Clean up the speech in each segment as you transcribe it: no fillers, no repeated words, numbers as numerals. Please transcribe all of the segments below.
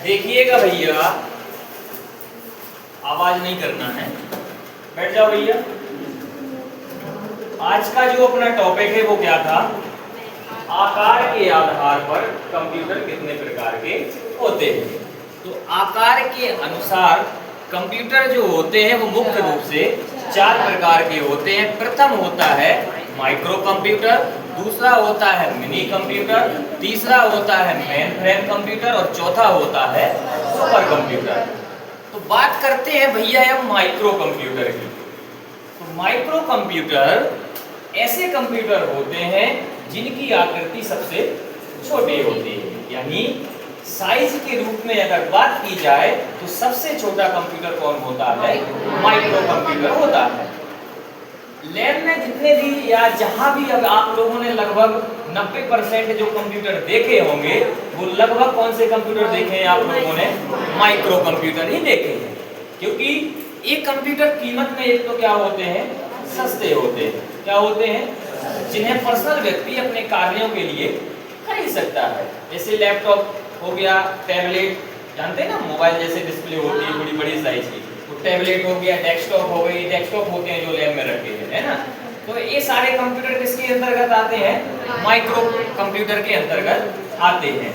देखिएगा भैया, आवाज नहीं करना है, बैठ जाओ भैया। आज का जो अपना टॉपिक है वो क्या था? आकार के आधार पर कंप्यूटर कितने प्रकार के होते हैं। तो आकार के अनुसार कंप्यूटर जो होते हैं वो मुख्य रूप से 4 प्रकार के होते हैं। प्रथम होता है माइक्रो कंप्यूटर, दूसरा होता है मिनी कंप्यूटर, तीसरा होता है मेन फ्रेम कंप्यूटर और चौथा होता है सुपर कंप्यूटर। तो बात करते हैं भैया हम माइक्रो कंप्यूटर की। तो माइक्रो कंप्यूटर ऐसे कंप्यूटर होते हैं जिनकी आकृति सबसे छोटी होती है, यानी साइज के रूप में अगर बात की जाए तो सबसे छोटा कंप्यूटर कौन होता है? माइक्रो कंप्यूटर होता है। लैब में जितने भी या जहां भी अब आप लोगों ने लगभग 90% जो कंप्यूटर देखे होंगे वो लगभग कौन से कंप्यूटर देखे हैं आप लोगों ने? माइक्रो कंप्यूटर ही देखे हैं। क्योंकि एक कंप्यूटर कीमत में एक तो क्या होते हैं? सस्ते होते हैं। क्या होते हैं? जिन्हें पर्सनल व्यक्ति अपने कार्यों के लिए खरीद सकता है। जैसे लैपटॉप हो गया, टैबलेट, जानते हैं ना, मोबाइल जैसे डिस्प्ले होती है बड़ी बड़ी साइज की, तो टैबलेट हो गया, डेस्कटॉप हो गई, डेस्कटॉप होते हैं जो लैब में रखे हैं, है ना। तो ये सारे कंप्यूटर किसके अंतर्गत आते हैं? माइक्रो कंप्यूटर के अंतर्गत आते हैं।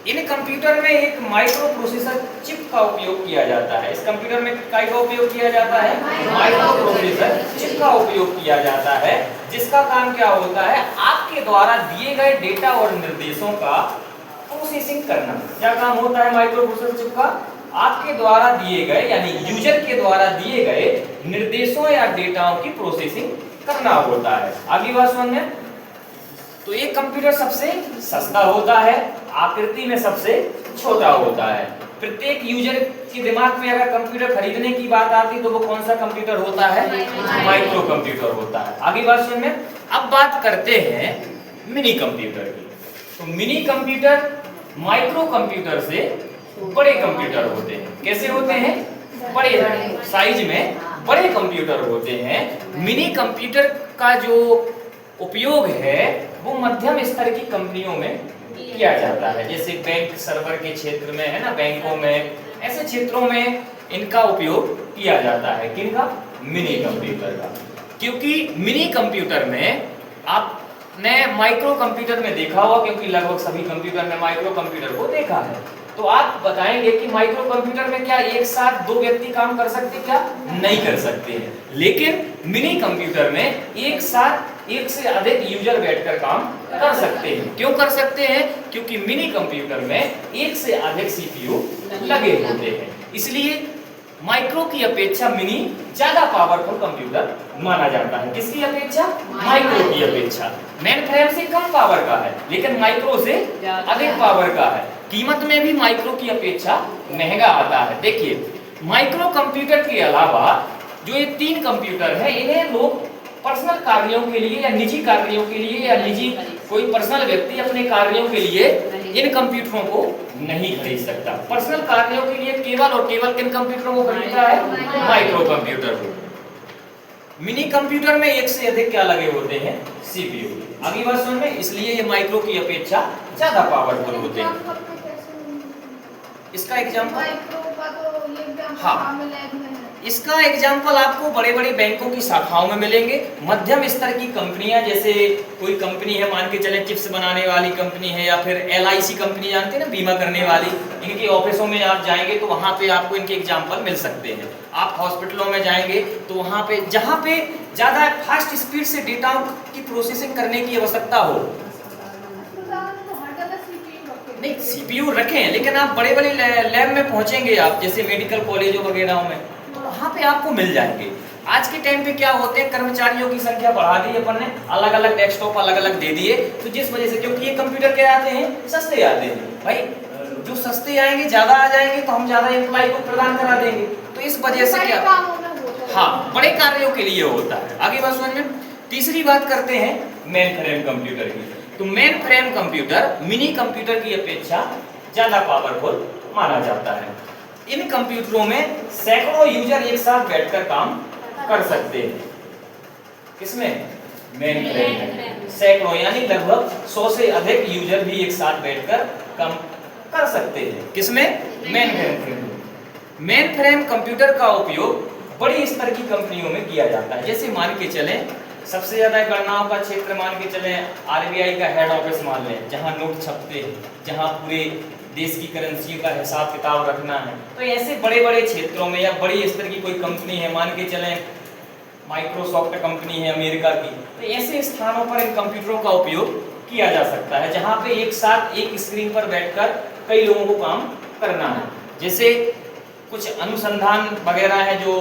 इन कंप्यूटर में एक माइक्रो प्रोसेसर चिप का उपयोग किया जाता है। इस कंप्यूटर में क्या का उपयोग किया जाता है? माइक्रो प्रोसेसर चिप का उपयोग किया जाता है, जिसका काम क्या होता है? आपके द्वारा दिए गए डेटा और निर्देशों का प्रोसेसिंग करना। क्या काम होता है माइक्रो प्रोसेसर चिप का? आपके द्वारा दिए गए यानी यूजर के द्वारा दिए गए निर्देशों या डेटाओं की प्रोसेसिंग करना होता है। आगे बात सुनिए। तो ये कंप्यूटर सबसे सस्ता होता है, आकृति में सबसे छोटा होता है। प्रत्येक यूजर के दिमाग में अगर कंप्यूटर खरीदने की बात आती तो वो कौन सा कंप्यूटर होता है? माइक्रो कंप्यूटर होता है। आगे बात सुनिए। अब बात करते हैं मिनी कंप्यूटर की। तो मिनी कंप्यूटर माइक्रो कंप्यूटर से बड़े कंप्यूटर होते हैं। कैसे होते हैं? बड़े साइज में बड़े कंप्यूटर होते हैं। मिनी कंप्यूटर का जो उपयोग है वो मध्यम स्तर की कंपनियों में किया जाता है, जैसे बैंक सर्वर के क्षेत्र में, है ना, बैंकों में, ऐसे क्षेत्रों में इनका उपयोग किया जाता है। किनका? मिनी कंप्यूटर का। क्योंकि मिनी कंप्यूटर में आपने माइक्रो कंप्यूटर में देखा होगा, क्योंकि लगभग सभी कंप्यूटर में माइक्रो कंप्यूटर को देखा है। तो आप बताएंगे कि माइक्रो कंप्यूटर में क्या एक साथ 2 व्यक्ति काम कर सकते? क्या नहीं कर सकते हैं। लेकिन मिनी कंप्यूटर में एक साथ एक से अधिक यूजर बैठकर काम कर सकते हैं। क्यों कर सकते हैं? क्योंकि मिनी कंप्यूटर में एक से अधिक सीपीयू लगे होते हैं। इसलिए माइक्रो की अपेक्षा मिनी ज्यादा पावरफुल कंप्यूटर माना जाता है। किसकी अपेक्षा? माइक्रो की अपेक्षा। मेन फ्रेम से कम पावर का है, लेकिन माइक्रो से अधिक पावर का है। कीमत में भी माइक्रो की अपेक्षा महंगा आता है। देखिए, माइक्रो कंप्यूटर के अलावा जो ये 3 कंप्यूटर है, इन्हें लोग पर्सनल कार्यों के लिए या निजी कार्यों के लिए या निजी कोई पर्सनल व्यक्ति अपने कार्यों के लिए इन कंप्यूटरों को नहीं खरीद सकता। पर्सनल कार्यों के लिए केवल और केवल किन कंप्यूटरों को खरीदता है? माइक्रो कंप्यूटर को। मिनी कंप्यूटर में एक से अधिक क्या लगे होते हैं? सीपीयू। अगली बात सुन में, इसलिए ये माइक्रो की अपेक्षा ज्यादा पावरफुल होते हैं। इसका एग्जांपल, हाँ, इसका एग्जाम्पल आपको बड़े बड़े बैंकों की शाखाओं में मिलेंगे। मध्यम स्तर की कंपनियां, जैसे कोई कंपनी है, मान के चले चिप्स बनाने वाली कंपनी है, या फिर LIC कंपनी, जानते हैं ना, बीमा करने वाली, इनके ऑफिसों में आप जाएंगे तो वहां पे आपको इनके एग्जाम्पल मिल सकते हैं। आप हॉस्पिटलों में जाएंगे तो वहां पे जहां पे ज्यादा फास्ट स्पीड से डेटा की प्रोसेसिंग करने की आवश्यकता हो, नहीं सीपीयू रखे हैं, लेकिन आप बड़े बड़े लैब में पहुंचेंगे आप, जैसे मेडिकल कॉलेजों वगैरह में, तो वहां पे आपको मिल जाएंगे। आज के टाइम पे क्या होते हैं, कर्मचारियों की संख्या बढ़ा दी अपन ने, अलग अलग डेस्कटॉप अलग अलग दे दिए, तो जिस वजह से, क्योंकि ये कंप्यूटर क्या आते हैं? सस्ते आते हैं। भाई जो सस्ते आएंगे, ज्यादा आ जाएंगे, तो हम ज्यादा एम्प्लॉय को प्रदान करा देंगे। तो इस वजह से क्या, हाँ, बड़े कार्यों के लिए होता है। आगे बात समझ में। तीसरी बात करते हैं मेन फ्रेम कंप्यूटर की। तो main frame computer mini computer की अपेक्षा ज्यादा पावरफुल माना जाता है। इन कंप्यूटरों में सैकड़ों यूजर एक साथ बैठकर काम कर सकते हैं। किसमें? मेन फ्रेम में सैकड़ों, यानी लगभग 100 से अधिक यूजर भी एक साथ बैठकर काम कर सकते हैं। किसमें? Main frame. Main frame computer का उपयोग बड़ी स्तर की कंपनियों में किया जाता है। जैसे मान के चलें सबसे ज्यादा गणनाओं का क्षेत्र मान के चलें, आरबीआई का हेड ऑफिस मान लें, जहां नोट छपते हैं, जहां पूरे देश की करेंसी का हिसाब किताब रखना है। तो ऐसे बड़े बड़े क्षेत्रों में या बड़ी स्तर की कोई कंपनी है, मान के चलें माइक्रोसॉफ्ट कंपनी है अमेरिका की, तो ऐसे स्थानों पर इन कंप्यूटरों का उपयोग किया जा सकता है जहां पे एक साथ एक स्क्रीन पर बैठकर कई लोगों को काम करना है। जैसे कुछ अनुसंधान वगैरह है जो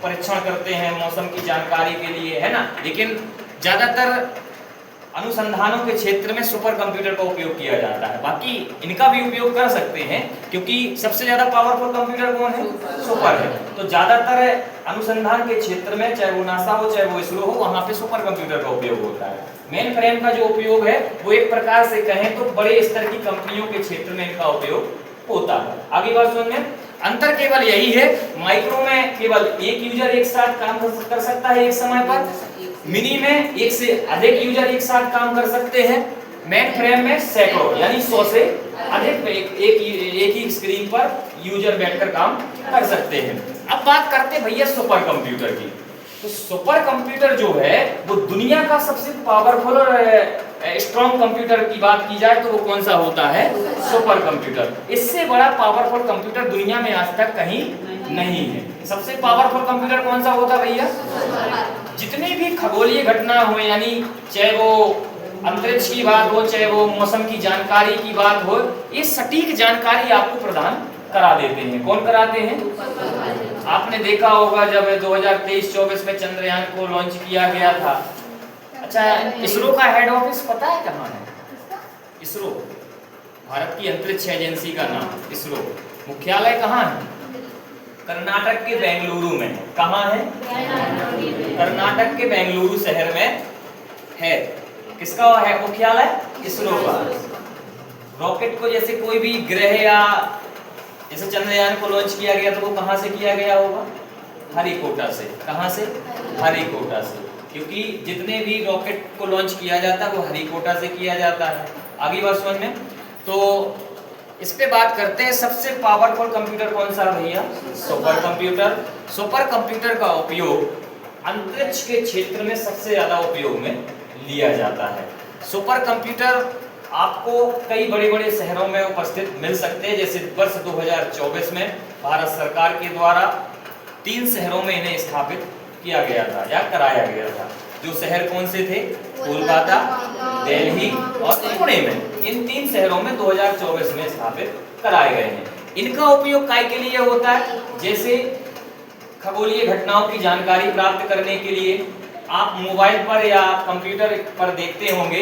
परीक्षण करते हैं मौसम की जानकारी के लिए, है ना, लेकिन ज्यादातर अनुसंधानों के क्षेत्र में सुपर कंप्यूटर का उपयोग किया जाता है। बाकी इनका भी उपयोग कर सकते हैं क्योंकि सबसे ज्यादा पावरफुल कंप्यूटर कौन है? सुपर है। तो ज्यादातर अनुसंधान के क्षेत्र में, चाहे वो नासा हो चाहे वो इसरो हो, वहां पे सुपर कंप्यूटर का उपयोग होता है। मेन फ्रेम का जो उपयोग है वो एक प्रकार से कहें तो बड़े स्तर की कंपनियों के क्षेत्र में इनका उपयोग होता है। आगे बात सुनिए, अंतर केवल यही है, माइक्रो में केवल एक यूजर एक साथ काम कर सकता है एक समय पर, मिनी में एक से अधिक यूजर एक साथ काम कर सकते हैं, मेन फ्रेम में सैकड़ों यानी 100 से अधिक एक ही स्क्रीन पर यूजर बैठकर काम कर सकते हैं। अब बात करते हैं भैया सुपर कंप्यूटर की। तो सुपर कंप्यूटर जो है वो दुनिया का सबसे पावरफुल और स्ट्रॉन्ग कंप्यूटर की बात की जाए तो वो कौन सा होता है? Super computer. इससे बड़ा पावरफुल कंप्यूटर दुनिया में आज तक कहीं नहीं है। सबसे पावरफुल कंप्यूटर कौन सा होता भैया? जितनी भी खगोलीय घटना हो, यानी चाहे वो अंतरिक्ष की बात हो चाहे वो मौसम की जानकारी की बात हो, ये सटीक जानकारी आपको प्रदान करा देते हैं। कौन कराते हैं? आपने देखा होगा जब 2023-24 में चंद्रयान को लॉन्च किया गया था। अच्छा, इसरो का हेड ऑफिस पता है कहाँ है? इसरो, भारत की अंतरिक्ष एजेंसी का नाम इसरो, मुख्यालय कहाँ है? कर्नाटक के बेंगलुरु में। कहाँ है? कर्नाटक के बेंगलुरु शहर में है। किसका है मुख्यालय? इसरो का। रॉकेट को जैसे कोई भी ग्रह या जैसे चंद्रयान को लॉन्च किया गया तो वो कहाँ से किया गया होगा? हरिकोटा से। कहाँ से? हरिकोटा से, क्योंकि जितने भी रॉकेट को लॉन्च किया जाता है वो हरिकोटा से किया जाता है। आगे बात समझ में, तो इस पे बात करते हैं सबसे पावरफुल कंप्यूटर कौन सा भैया? Super computer. सुपर कंप्यूटर का उपयोग अंतरिक्ष के क्षेत्र में सबसे ज्यादा उपयोग में लिया जाता है। सुपर कंप्यूटर आपको कई बड़े बड़े शहरों में उपस्थित मिल सकते हैं। जैसे वर्ष 2024 में भारत सरकार के द्वारा 3 शहरों में इन्हें स्थापित किया गया था या कराया गया था। जो शहर कौन से थे? कोलकाता, दिल्ली और पुणे में। इन 3 शहरों में 2024 में स्थापित कराए गए हैं। इनका उपयोग काय के लिए होता है? जैसे खगोलीय घटनाओं की जानकारी प्राप्त करने के लिए आप मोबाइल पर या कंप्यूटर पर देखते होंगे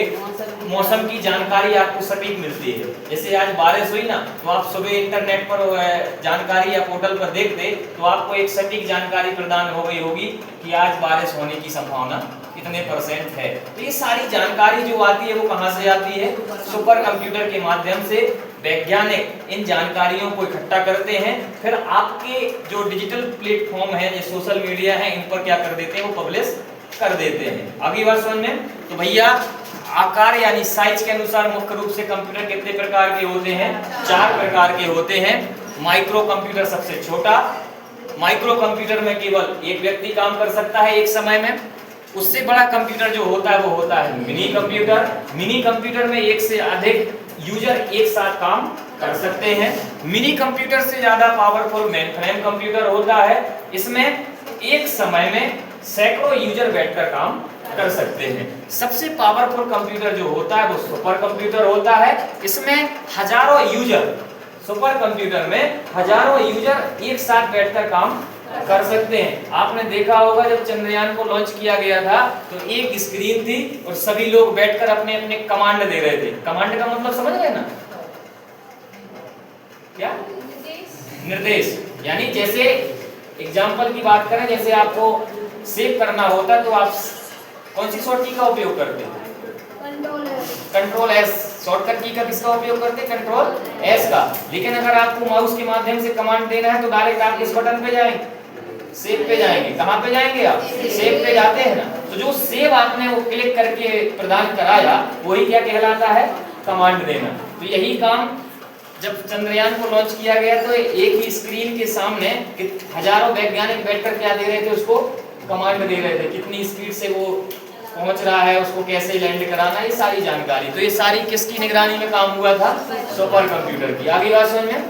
मौसम की जानकारी आपको सटीक मिलती है। जैसे आज बारिश हुई ना, तो आप सुबह इंटरनेट पर जानकारी या पोर्टल पर देखते तो आपको एक सटीक जानकारी प्रदान हो गई होगी कि आज बारिश होने की संभावना कितने % है। तो ये सारी जानकारी जो आती है वो कहाँ से आती है? सुपर कंप्यूटर के माध्यम से वैज्ञानिक इन जानकारियों को इकट्ठा करते हैं, फिर आपके जो डिजिटल प्लेटफॉर्म है, जो सोशल मीडिया है, इन पर क्या कर देते हैं? वो पब्लिश कर देते हैं। अगली बात सुन में, तो भैया आकार यानी साइज के अनुसार मुख्य रूप से कंप्यूटर कितने प्रकार के होते हैं? 4 प्रकार के होते हैं। माइक्रो कंप्यूटर सबसे छोटा, माइक्रो कंप्यूटर में केवल एक व्यक्ति काम कर सकता है एक समय में। उससे बड़ा कंप्यूटर जो होता है वो होता है मिनी कंप्यूटर। मिनी कंप्यूटर में एक से अधिक यूजर एक साथ काम कर सकते हैं। मिनी कंप्यूटर से ज्यादा पावरफुल मेन फ्रेम कंप्यूटर होता है। इसमें एक समय में सैकड़ों यूजर बैठकर काम कर सकते हैं। सबसे पावरफुल कंप्यूटर जो होता है वो सुपर कंप्यूटर होता है। इसमें हजारों यूजर, सुपर कंप्यूटर में हजारों यूजर एक साथ बैठकर काम कर सकते हैं। आपने देखा होगा जब चंद्रयान को लॉन्च किया गया था तो एक स्क्रीन थी और सभी लोग बैठकर अपने अपने कमांड दे रहे थे। कमांड का मतलब समझ रहे ना? क्या? निर्देश। यानी जैसे एग्जाम्पल की बात करें, जैसे आपको सेव करना होता है तो आप कौन सी शॉर्ट की का उपयोग करते हैं? Control S. शॉर्टकट की का किसका उपयोग करते हैं? कंट्रोल एस का। लेकिन अगर आपको माउस के माध्यम से कमांड देना है तो डायरेक्ट आप किस बटन पे जाएंगे? सेव पे जाएंगे। कहाँ पे जाएंगे आप? सेव पे जाते हैं ना। तो जो सेव आपने वो क्लिक करके प्रदान कराया वही क्या कहलाता है? कमांड देना। तो यही काम जब चंद्रयान को लॉन्च किया गया तो एक ही स्क्रीन के सामने हजारों वैज्ञानिक बैठकर क्या दे रहे थे, उसको कमांड दे रहे थे, कितनी स्पीड से वो पहुंच रहा है, उसको कैसे लैंड कराना, ये सारी जानकारी। तो ये सारी किसकी निगरानी में काम हुआ था? सुपर कंप्यूटर की। आगे बात समझ में?